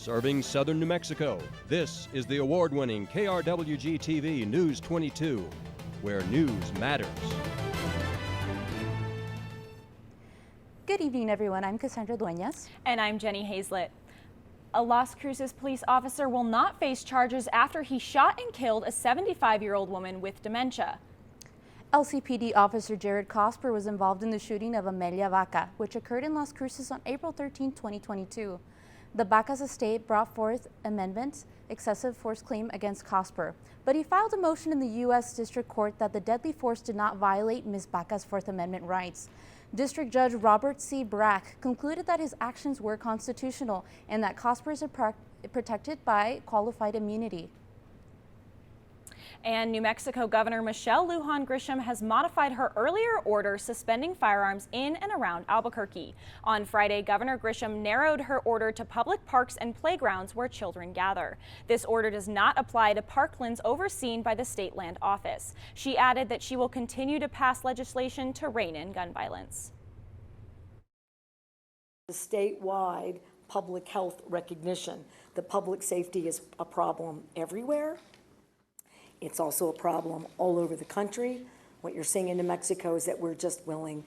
Serving southern New Mexico, this is the award-winning KRWG-TV News 22, where news matters. Good evening, everyone. I'm Cassandra Dueñas. And I'm Jenny Hazlett. A Las Cruces police officer will not face charges after he shot and killed a 75-year-old woman with dementia. LCPD officer Jared Cosper was involved in the shooting of Amelia Vaca, which occurred in Las Cruces on April 13, 2022. The Vaca's estate brought forth amendments excessive force claim against Cosper, but he filed a motion in the U.S. District Court that the deadly force did not violate Ms. Vaca's Fourth Amendment rights. District Judge Robert C. Brack concluded that his actions were constitutional and that Cosper is protected by qualified immunity. And New Mexico Governor Michelle Lujan Grisham has modified her earlier order suspending firearms in and around Albuquerque. On Friday, Governor Grisham narrowed her order to public parks and playgrounds where children gather. This order does not apply to parklands overseen by the State Land Office. She added that she will continue to pass legislation to rein in gun violence. The statewide public health recognition that public safety is a problem everywhere. It's also a problem all over the country. What you're seeing in New Mexico is that we're just willing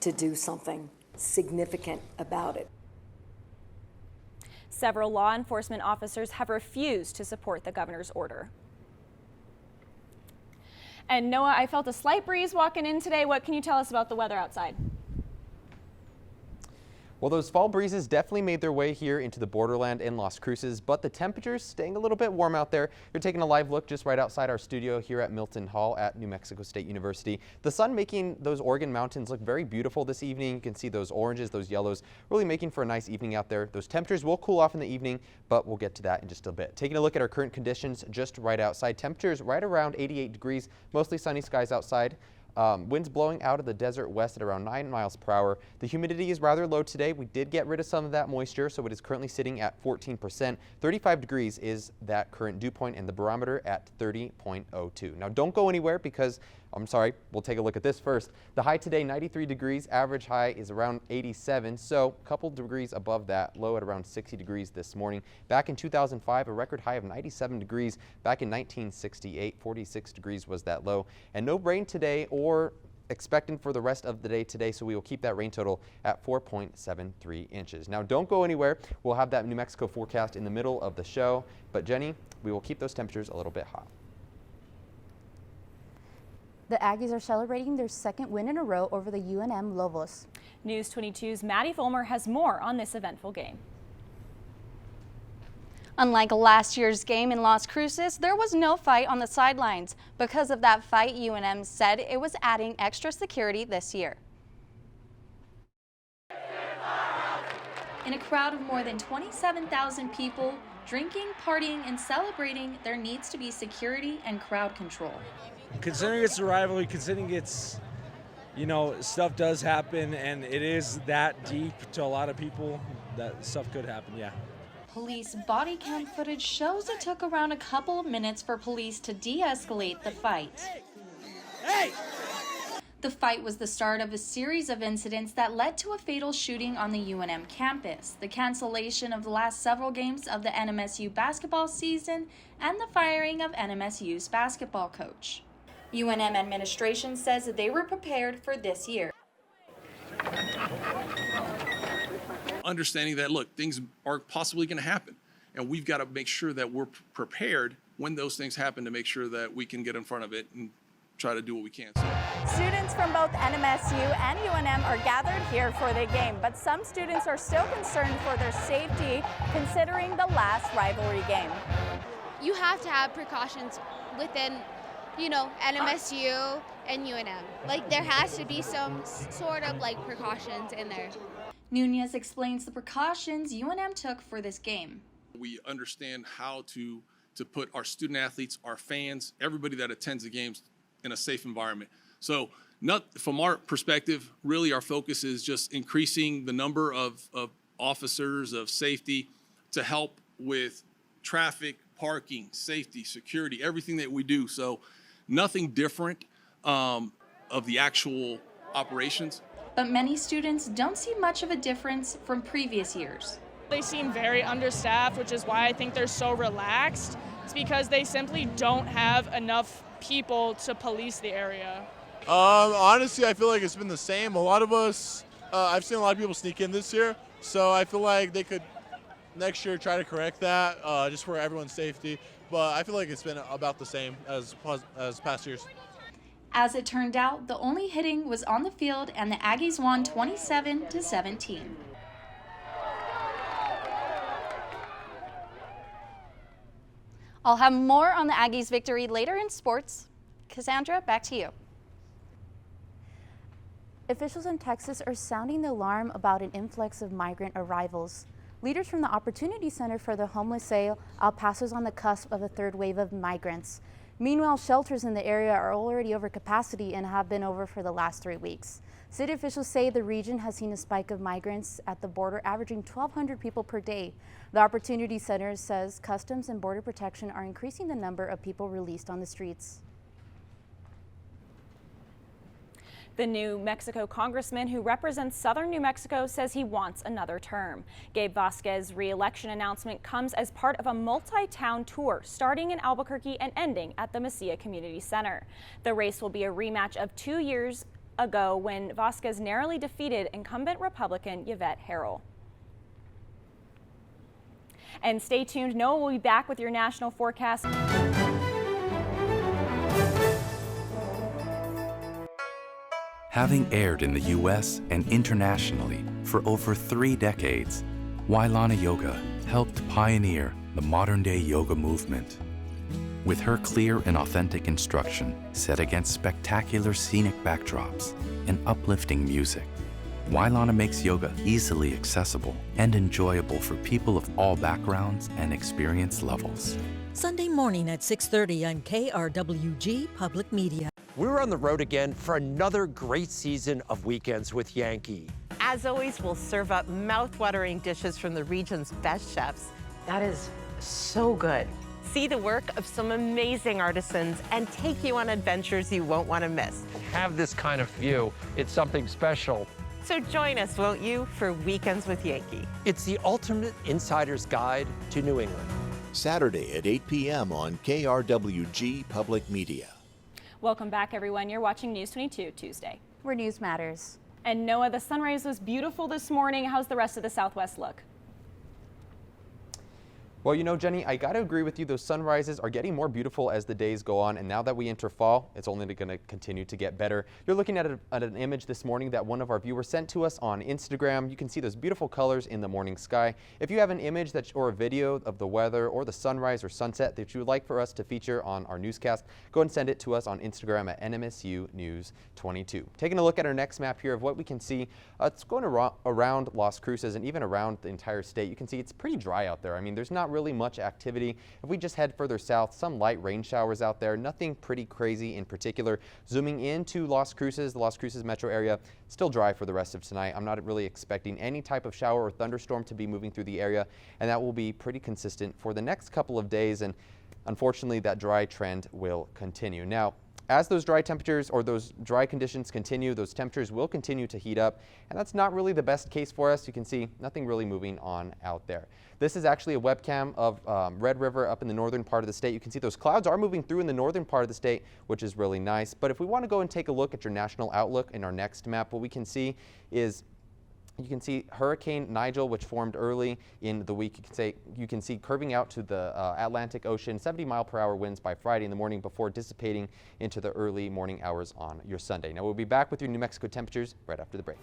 to do something significant about it. Several law enforcement officers have refused to support the governor's order. And Noah, I felt a slight breeze walking in today. What can you tell us about the weather outside? Well, those fall breezes definitely made their way here into the borderland in Las Cruces, but the temperatures staying a little bit warm out there. You're taking a live look just right outside our studio here at Milton Hall at New Mexico State University. The sun making those Oregon mountains look very beautiful this evening. You can see those oranges, those yellows, really making for a nice evening out there. Those temperatures will cool off in the evening, but we'll get to that in just a bit. Taking a look at our current conditions just right outside. Temperatures right around 88 degrees, mostly sunny skies outside. Winds blowing out of the desert west at around 9 miles per hour. The humidity is rather low today. We did get rid of some of that moisture, so it is currently sitting at 14%. 35 degrees is that current dew point, and the barometer at 30.02. Now, don't go anywhere because, we'll take a look at this first. The high today, 93 degrees. Average high is around 87, so a couple degrees above that. Low at around 60 degrees this morning. Back in 2005, a record high of 97 degrees. Back in 1968, 46 degrees was that low. And no rain today or expecting for the rest of the day today, so we will keep that rain total at 4.73 inches. Now, don't go anywhere. We'll have that New Mexico forecast in the middle of the show, but Jenny, we will keep those temperatures a little bit hot. The Aggies are celebrating their second win in a row over the UNM Lobos. News 22's Maddie Fulmer has more on this eventful game. Unlike last year's game in Las Cruces, there was no fight on the sidelines. Because of that fight, UNM said it was adding extra security this year. In a crowd of more than 27,000 people, drinking, partying, and celebrating, there needs to be security and crowd control. Considering it's a rivalry, considering it's, stuff does happen and it is that deep to a lot of people, that stuff could happen, yeah. Police body cam footage shows it took around a couple of minutes for police to de-escalate the fight. Hey! The fight was the start of a series of incidents that led to a fatal shooting on the UNM campus, the cancellation of the last several games of the NMSU basketball season, and the firing of NMSU's basketball coach. UNM administration says that they were prepared for this year. Understanding that, look, things are possibly going to happen, and we've got to make sure that we're prepared when those things happen to make sure that we can get in front of it and try to do what we can. Students from both NMSU and UNM are gathered here for the game, but some students are still concerned for their safety considering the last rivalry game. You have to have precautions within, NMSU and UNM. Like, there has to be some sort of precautions in there. Nunez explains the precautions UNM took for this game. We understand how to put our student athletes, our fans, everybody that attends the games in a safe environment. So from our perspective, really our focus is just increasing the number of officers of safety to help with traffic, parking, safety, security, everything that we do. So nothing different of the actual operations. But many students don't see much of a difference from previous years. They seem very understaffed, which is why I think they're so relaxed. It's because they simply don't have enough people to police the area. Honestly, I feel like it's been the same. A lot of us, I've seen a lot of people sneak in this year, so I feel like they could next year try to correct that just for everyone's safety. But I feel like it's been about the same as past years. As it turned out, the only hitting was on the field and the Aggies won 27-17. I'll have more on the Aggies' victory later in sports. Cassandra, back to you. Officials in Texas are sounding the alarm about an influx of migrant arrivals. Leaders from the Opportunity Center for the Homeless say El Paso is on the cusp of a third wave of migrants. Meanwhile, shelters in the area are already over capacity and have been over for the last 3 weeks. City officials say the region has seen a spike of migrants at the border, averaging 1,200 people per day. The Opportunity Center says Customs and Border Protection are increasing the number of people released on the streets. The New Mexico congressman who represents southern New Mexico says he wants another term. Gabe Vasquez's re-election announcement comes as part of a multi-town tour starting in Albuquerque and ending at the Mesilla Community Center. The race will be a rematch of 2 years ago when Vasquez narrowly defeated incumbent Republican Yvette Harrell. And stay tuned, Noah will be back with your national forecast. Having aired in the U.S. and internationally for over 3 decades, Wailana Yoga helped pioneer the modern-day yoga movement. With her clear and authentic instruction set against spectacular scenic backdrops and uplifting music, Wailana makes yoga easily accessible and enjoyable for people of all backgrounds and experience levels. Sunday morning at 6:30 on KRWG-Public Media. We're on the road again for another great season of Weekends with Yankee. As always, we'll serve up mouth-watering dishes from the region's best chefs. That is so good. See the work of some amazing artisans and take you on adventures you won't want to miss. Have this kind of view. It's something special. So join us, won't you, for Weekends with Yankee. It's the ultimate insider's guide to New England. Saturday at 8 p.m. on KRWG Public Media. Welcome back, everyone. You're watching News 22 Tuesday, where news matters. And Noah, the sunrise was beautiful this morning. How's the rest of the Southwest look? Well, you know, Jenny, I got to agree with you. Those sunrises are getting more beautiful as the days go on. And now that we enter fall, it's only going to continue to get better. You're looking at an image this morning that one of our viewers sent to us on Instagram. You can see those beautiful colors in the morning sky. If you have an image or a video of the weather or the sunrise or sunset that you would like for us to feature on our newscast, go and send it to us on Instagram at NMSU News 22. Taking a look at our next map here of what we can see. It's going around Las Cruces and even around the entire state. You can see it's pretty dry out there. I mean, there's not really much activity. If we just head further south, some light rain showers out there, nothing pretty crazy in particular. Zooming into Las Cruces, the Las Cruces metro area, still dry for the rest of tonight. I'm not really expecting any type of shower or thunderstorm to be moving through the area, and that will be pretty consistent for the next couple of days, and unfortunately that dry trend will continue. Now, as those dry temperatures or those dry conditions continue, those temperatures will continue to heat up, and that's not really the best case for us. You can see nothing really moving on out there. This is actually a webcam of Red River up in the northern part of the state. You can see those clouds are moving through in the northern part of the state, which is really nice. But if we want to go and take a look at your national outlook in our next map, what we can see is you can see Hurricane Nigel, which formed early in the week. You can see curving out to the Atlantic Ocean, 70-mile-per-hour winds by Friday in the morning before dissipating into the early morning hours on your Sunday. Now we'll be back with your New Mexico temperatures right after the break.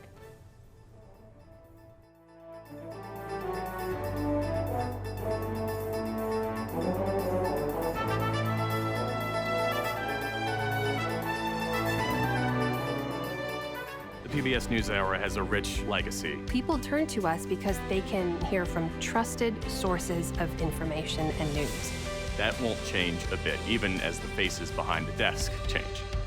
PBS NewsHour has a rich legacy. People turn to us because they can hear from trusted sources of information and news. That won't change a bit, even as the faces behind the desk change.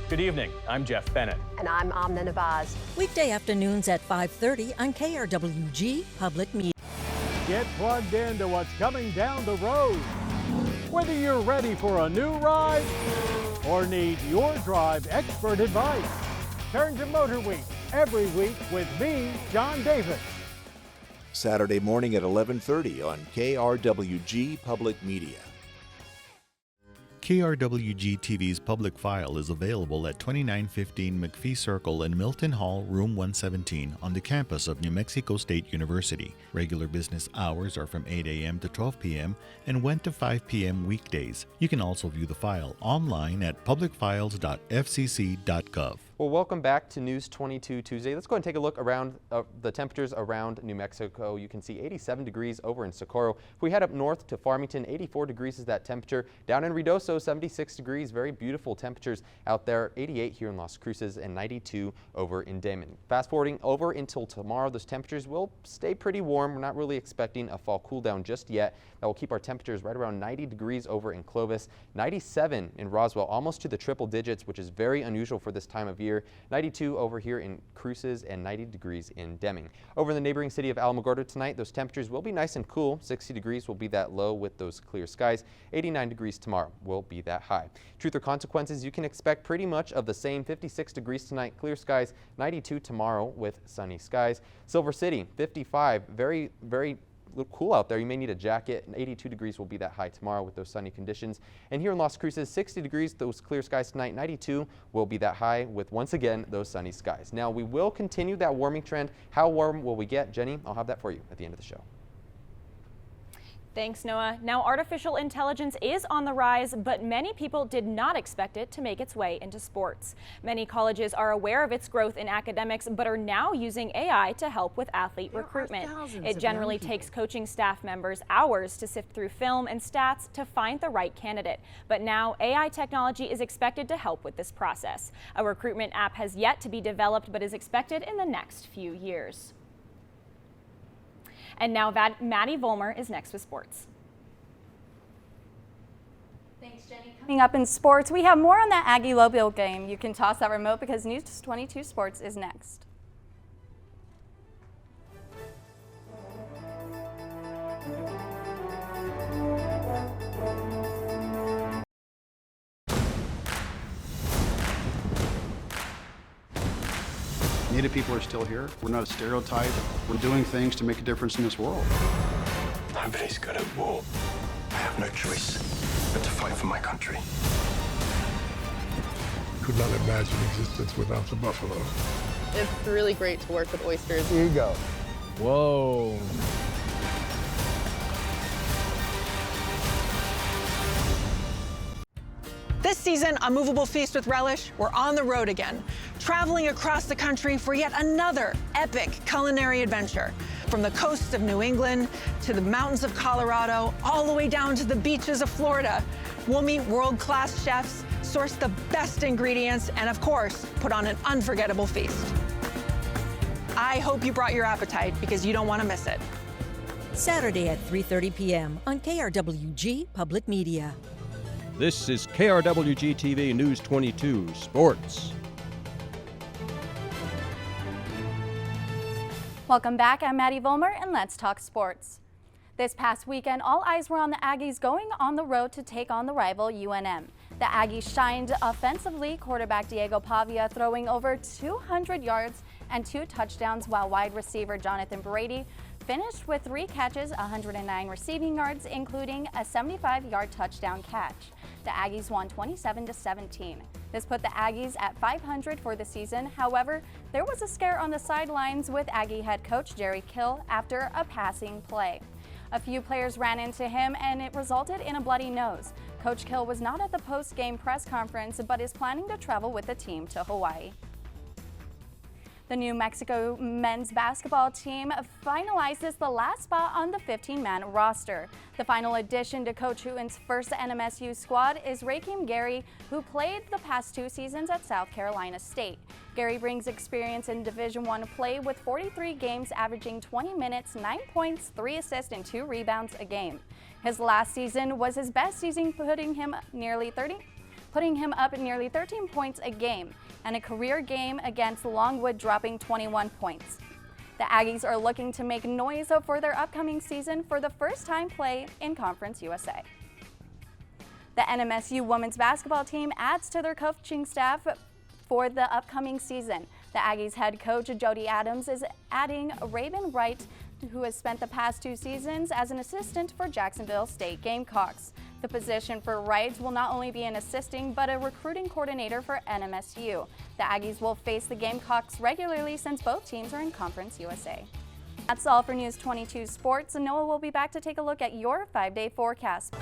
Good evening. I'm Jeff Bennett. And I'm Amna Nabaz. Weekday afternoons at 5:30 on KRWG Public Media. Get plugged into what's coming down the road. Whether you're ready for a new ride or need your drive expert advice, turn to Motor Week every week with me, John Davis. Saturday morning at 11:30 on KRWG Public Media. KRWG-TV's public file is available at 2915 McPhee Circle in Milton Hall, Room 117, on the campus of New Mexico State University. Regular business hours are from 8 a.m. to 12 p.m. and 1 to 5 p.m. weekdays. You can also view the file online at publicfiles.fcc.gov. Well, welcome back to News 22 Tuesday. Let's go and take a look around the temperatures around New Mexico. You can see 87 degrees over in Socorro. If we head up north to Farmington, 84 degrees is that temperature. Down in Ruidoso, 76 degrees. Very beautiful temperatures out there. 88 here in Las Cruces and 92 over in Damon. Fast forwarding over until tomorrow, those temperatures will stay pretty warm. We're not really expecting a fall cool down just yet. That will keep our temperatures right around 90 degrees over in Clovis, 97 in Roswell, almost to the triple digits, which is very unusual for this time of year. 92 over here in Cruces and 90 degrees in Deming. Over in the neighboring city of Alamogordo tonight, those temperatures will be nice and cool. 60 degrees will be that low with those clear skies. 89 degrees tomorrow will be that high. Truth or consequences, you can expect pretty much of the same. 56 degrees tonight, clear skies. 92 tomorrow with sunny skies. Silver City, 55, very cool out there. You may need a jacket. 82 degrees will be that high tomorrow with those sunny conditions. And here in Las Cruces, 60 degrees, those clear skies tonight. 92 will be that high with, once again, those sunny skies. Now, we will continue that warming trend. How warm will we get? Jenny, I'll have that for you at the end of the show. Thanks, Noah. Now, artificial intelligence is on the rise, but many people did not expect it to make its way into sports. Many colleges are aware of its growth in academics, but are now using AI to help with athlete recruitment. It generally takes coaching staff members hours to sift through film and stats to find the right candidate. But now, AI technology is expected to help with this process. A recruitment app has yet to be developed, but is expected in the next few years. And now Maddie Vollmer is next with sports. Thanks, Jenny. Coming up in sports, we have more on that Aggie Lobel game. You can toss that remote because News 22 Sports is next. Native people are still here. We're not a stereotype. We're doing things to make a difference in this world. Nobody's good at war. I have no choice but to fight for my country. Could not imagine existence without the buffalo. It's really great to work with oysters. Here you go. Whoa. This season on Movable Feast with Relish, we're on the road again, traveling across the country for yet another epic culinary adventure. From the coasts of New England to the mountains of Colorado, all the way down to the beaches of Florida. We'll meet world-class chefs, source the best ingredients, and of course, put on an unforgettable feast. I hope you brought your appetite because you don't want to miss it. Saturday at 3:30 p.m. on KRWG Public Media. This is KRWG-TV News 22 Sports. Welcome back. I'm Maddie Vollmer, and let's talk sports. This past weekend, all eyes were on the Aggies going on the road to take on the rival UNM. The Aggies shined offensively, quarterback Diego Pavia throwing over 200 yards and 2 touchdowns, while wide receiver Jonathan Brady finished with 3 catches, 109 receiving yards, including a 75-yard touchdown catch. The Aggies won 27-17. This put the Aggies at 500 for the season. However, there was a scare on the sidelines with Aggie head coach Jerry Kill after a passing play. A few players ran into him and it resulted in a bloody nose. Coach Kill was not at the post-game press conference but is planning to travel with the team to Hawaii. The New Mexico men's basketball team finalizes the last spot on the 15-man roster. The final addition to Coach Hooten's first NMSU squad is Rakeem Gary, who played the past 2 seasons at South Carolina State. Gary brings experience in Division I play with 43 games, averaging 20 minutes, 9 points, 3 assists, and 2 rebounds a game. His last season was his best season, putting him up nearly 13 points a game, and a career game against Longwood dropping 21 points. The Aggies are looking to make noise for their upcoming season for the first time play in Conference USA. The NMSU women's basketball team adds to their coaching staff for the upcoming season. The Aggies head coach Jody Adams is adding Raven Wright who has spent the past 2 seasons as an assistant for Jacksonville State Gamecocks. The position for Wright will not only be an assisting but a recruiting coordinator for NMSU. The Aggies will face the Gamecocks regularly since both teams are in Conference USA. That's all for News 22 Sports, and Noah will be back to take a look at your 5-day forecast.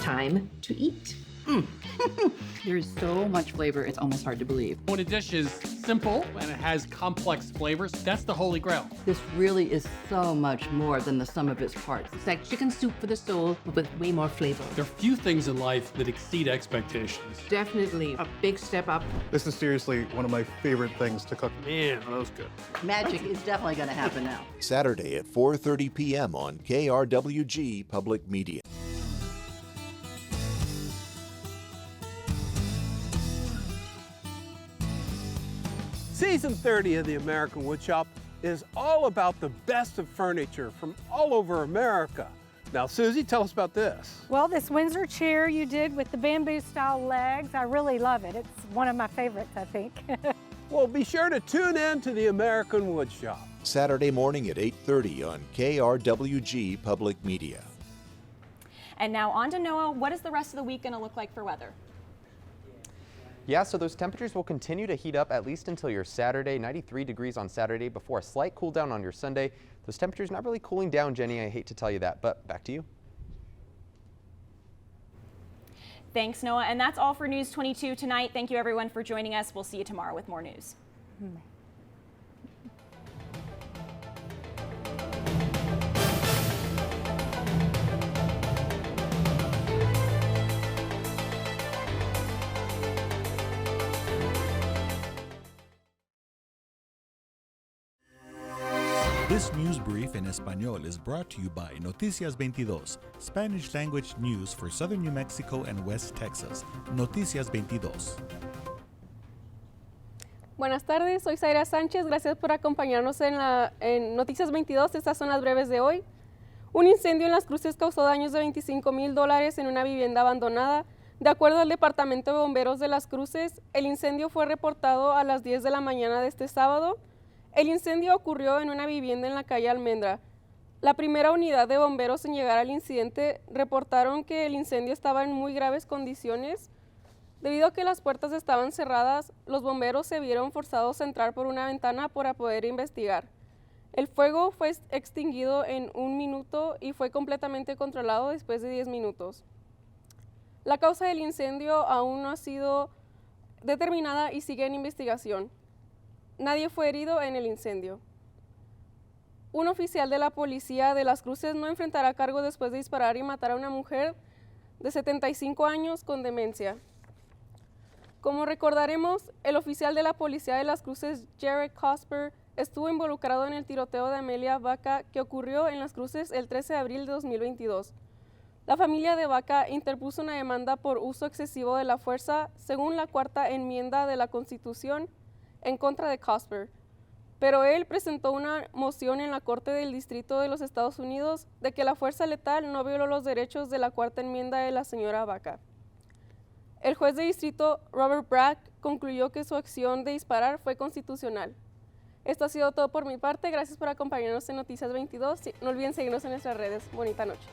Time to eat. There's so much flavor, it's almost hard to believe. When a dish is simple and it has complex flavors, that's the holy grail. This really is so much more than the sum of its parts. It's like chicken soup for the soul, but with way more flavor. There are few things in life that exceed expectations. Definitely a big step up. This is seriously one of my favorite things to cook. Man, that was good. Magic is definitely going to happen now. Saturday at 4:30 p.m. on KRWG Public Media. Season 30 of the American Woodshop is all about the best of furniture from all over America. Now, Susie, tell us about this. Well, this Windsor chair you did with the bamboo-style legs, I really love it. It's one of my favorites, I think. Well, be sure to tune in to the American Woodshop. Saturday morning at 8:30 on KRWG Public Media. And now on to Noah. What is the rest of the week going to look like for weather? Yeah, so those temperatures will continue to heat up at least until your Saturday. 93 degrees on Saturday before a slight cool down on your Sunday. Those temperatures not really cooling down, Jenny. I hate to tell you that, but back to you. Thanks, Noah. And that's all for News 22 tonight. Thank you, everyone, for joining us. We'll see you tomorrow with more news. This news brief in Espanol is brought to you by Noticias 22, Spanish language news for southern New Mexico and West Texas. Noticias 22. Buenas tardes, soy Zaira Sánchez. Gracias por acompañarnos en Noticias 22. Estas son las breves de hoy. Un incendio en Las Cruces causó daños de $25,000 en una vivienda abandonada. De acuerdo al Departamento de Bomberos de Las Cruces, el incendio fue reportado a las 10 de la mañana de este sábado. El incendio ocurrió en una vivienda en la calle Almendra. La primera unidad de bomberos en llegar al incidente reportaron que el incendio estaba en muy graves condiciones. Debido a que las puertas estaban cerradas, los bomberos se vieron forzados a entrar por una ventana para poder investigar. El fuego fue extinguido en 1 minuto y fue completamente controlado después de 10 minutos. La causa del incendio aún no ha sido determinada y sigue en investigación. Nadie fue herido en el incendio. Un oficial de la policía de Las Cruces no enfrentará cargo después de disparar y matar a una mujer de 75 años con demencia. Como recordaremos, el oficial de la policía de Las Cruces, Jared Cosper, estuvo involucrado en el tiroteo de Amelia Vaca que ocurrió en Las Cruces el 13 de abril de 2022. La familia de Vaca interpuso una demanda por uso excesivo de la fuerza, según la cuarta enmienda de la Constitución, en contra de Cosper, pero él presentó una moción en la Corte del Distrito de los Estados Unidos de que la fuerza letal no violó los derechos de la cuarta enmienda de la señora Vaca. El juez de distrito, Robert Bragg, concluyó que su acción de disparar fue constitucional. Esto ha sido todo por mi parte. Gracias por acompañarnos en Noticias 22. No olviden seguirnos en nuestras redes. Bonita noche.